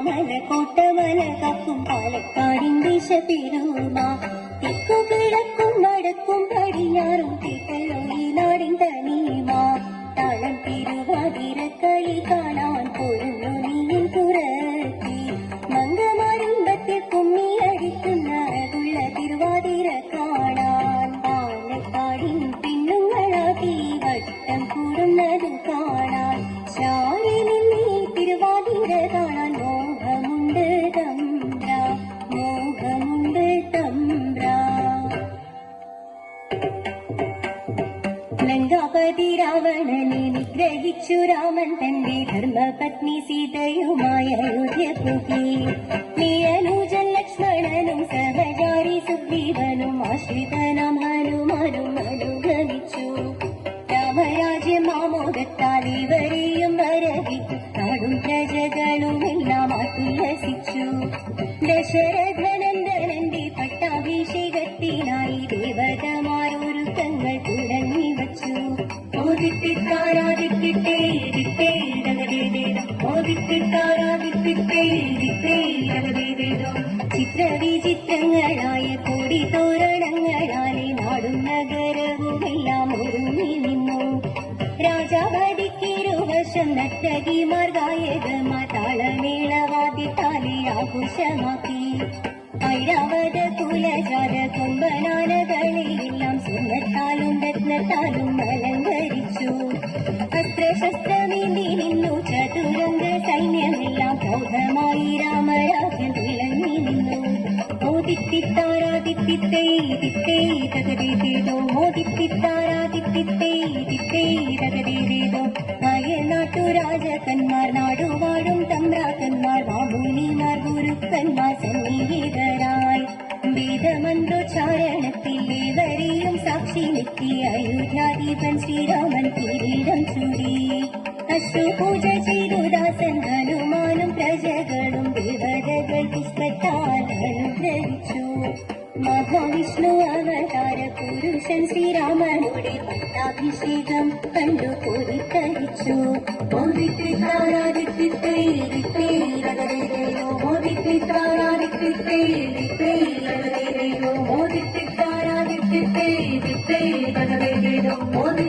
കോട്ടമല കാക്കും പാലക്കാടിൻ ദേശപെരുമ തെക്കും കിഴക്കും വടക്കും പടിഞ്ഞാറും കേട്ടല്ലോ ഈ നാടിൻ തനിമ താളം തിരുവാതിരക്കളി കാണാൻ പോരുന്നു നീയും പുറത്തി മംഗമാരുമ്പത്തിൽ കുമ്മി അടിക്കുന്ന അഴകുള്ള തിരുവാതിര കാണാൻ പാലക്കാടിൻ പെണ്ണുങ്ങളാകി വട്ടം കൂടുന്നതും കാണാൻ ശാരി നിന്നീ തിരുവാതിര കാണാൻ മോഹമുണ്ട് തമ്പ്ര മോഹമുണ്ട് തമ്പ്ര ലങ്കാപതി രാവണനെ നിഗ്രഹിച്ചു രാമൻ തന്റെ ധർമ്മപത്നി സീതയുമായി അയോധ്യ പോകി നീയനുജൻ ലക്ഷ്മണനും സഹചാരി സുഗ്രീവനും ആശ്രിതനാം ഹനുമാനും അനുഗമിച്ചു രാമരാജ്യം ആമോദത്താൽ ഇവരെയും വരവിട്ടു നാടും പ്രജകളുമെല്ലാം ആത്തുല്ലസിച്ചു ദശരഥനന്ദനന്റെ പട്ടാഭിഷേകത്തിനായി ദേവതമാരൊരുക്കങ്ങൾ തുടങ്ങി വച്ചു ഓദിത്തിത്താരാദിത്തിട്ടേ ചിത്രവിചിത്രങ്ങളായ കൊടിതോരണങ്ങളാലെ നാടും നഗരവുമെല്ലാം ഒരുങ്ങി നിന്നു രാജാവതിക്കിരുവശം നർത്തകിമാർ ഗായകമാർ താളമേളവാദ്യത്താലെ ആഘോഷമാക്കി ഐരാവത കുലജാത കൊമ്പനാനകളെയെല്ലാം സ്വർണ്ണത്താലും രത്നത്താലും അലങ്കരിച്ചു അസ്ത്രശസ്ത്രമേന്തി നിന്നു ചതുരംഗ സൈന്യമെല്ലാം പ്രൗഢമായി രാമരാജ്യം തിളങ്ങി നിന്നു മോദിത്തിത്താരാദിത്തിത്തേ ദിത്തേ തകതേതേതോ മോദിത്തിത്താരാദിത്തിത്തേ ദിത്തേ തകതേതേതോ അയൽനാട്ടു രാജകന്മാർ നാടുവാഴും തമ്പ്രാക്കന്മാർ മാമുനിമാർ ഗുരുക്കന്മാർ സന്നിഹിതരായി വേദമന്ത്രോച്ചാരണത്തിൽ ഏവരെയും സാക്ഷി നിർത്തി അയോധ്യാധിപൻ ശ്രീരാമൻ കിരീടം ചൂടി അശ്രുപൂജ ചെയ്തു ദാസൻ ഹനുമാനും പ്രജകളും ദേവതകൾ പുഷ്പത്താൽ അനുഗ്രഹിച്ചു മഹാവിഷ്ണു അവതാര പുരുഷൻ ശ്രീരാമനുടെ പട്ടാഭിഷേകം കണ്ടു കോരിത്തരിച്ചു മോദിത്തിത്താരാദിത്തിത്തേ ദിത്തേ തകതേതേതോ മോദിത്തിത്താരാദിത്തിത്തേ ദിത്തേ തകതേതേതോ മോദിത്തിത്താരാദിത്തിത്തേ ദിത്തേ തകതേതേതോ മോദി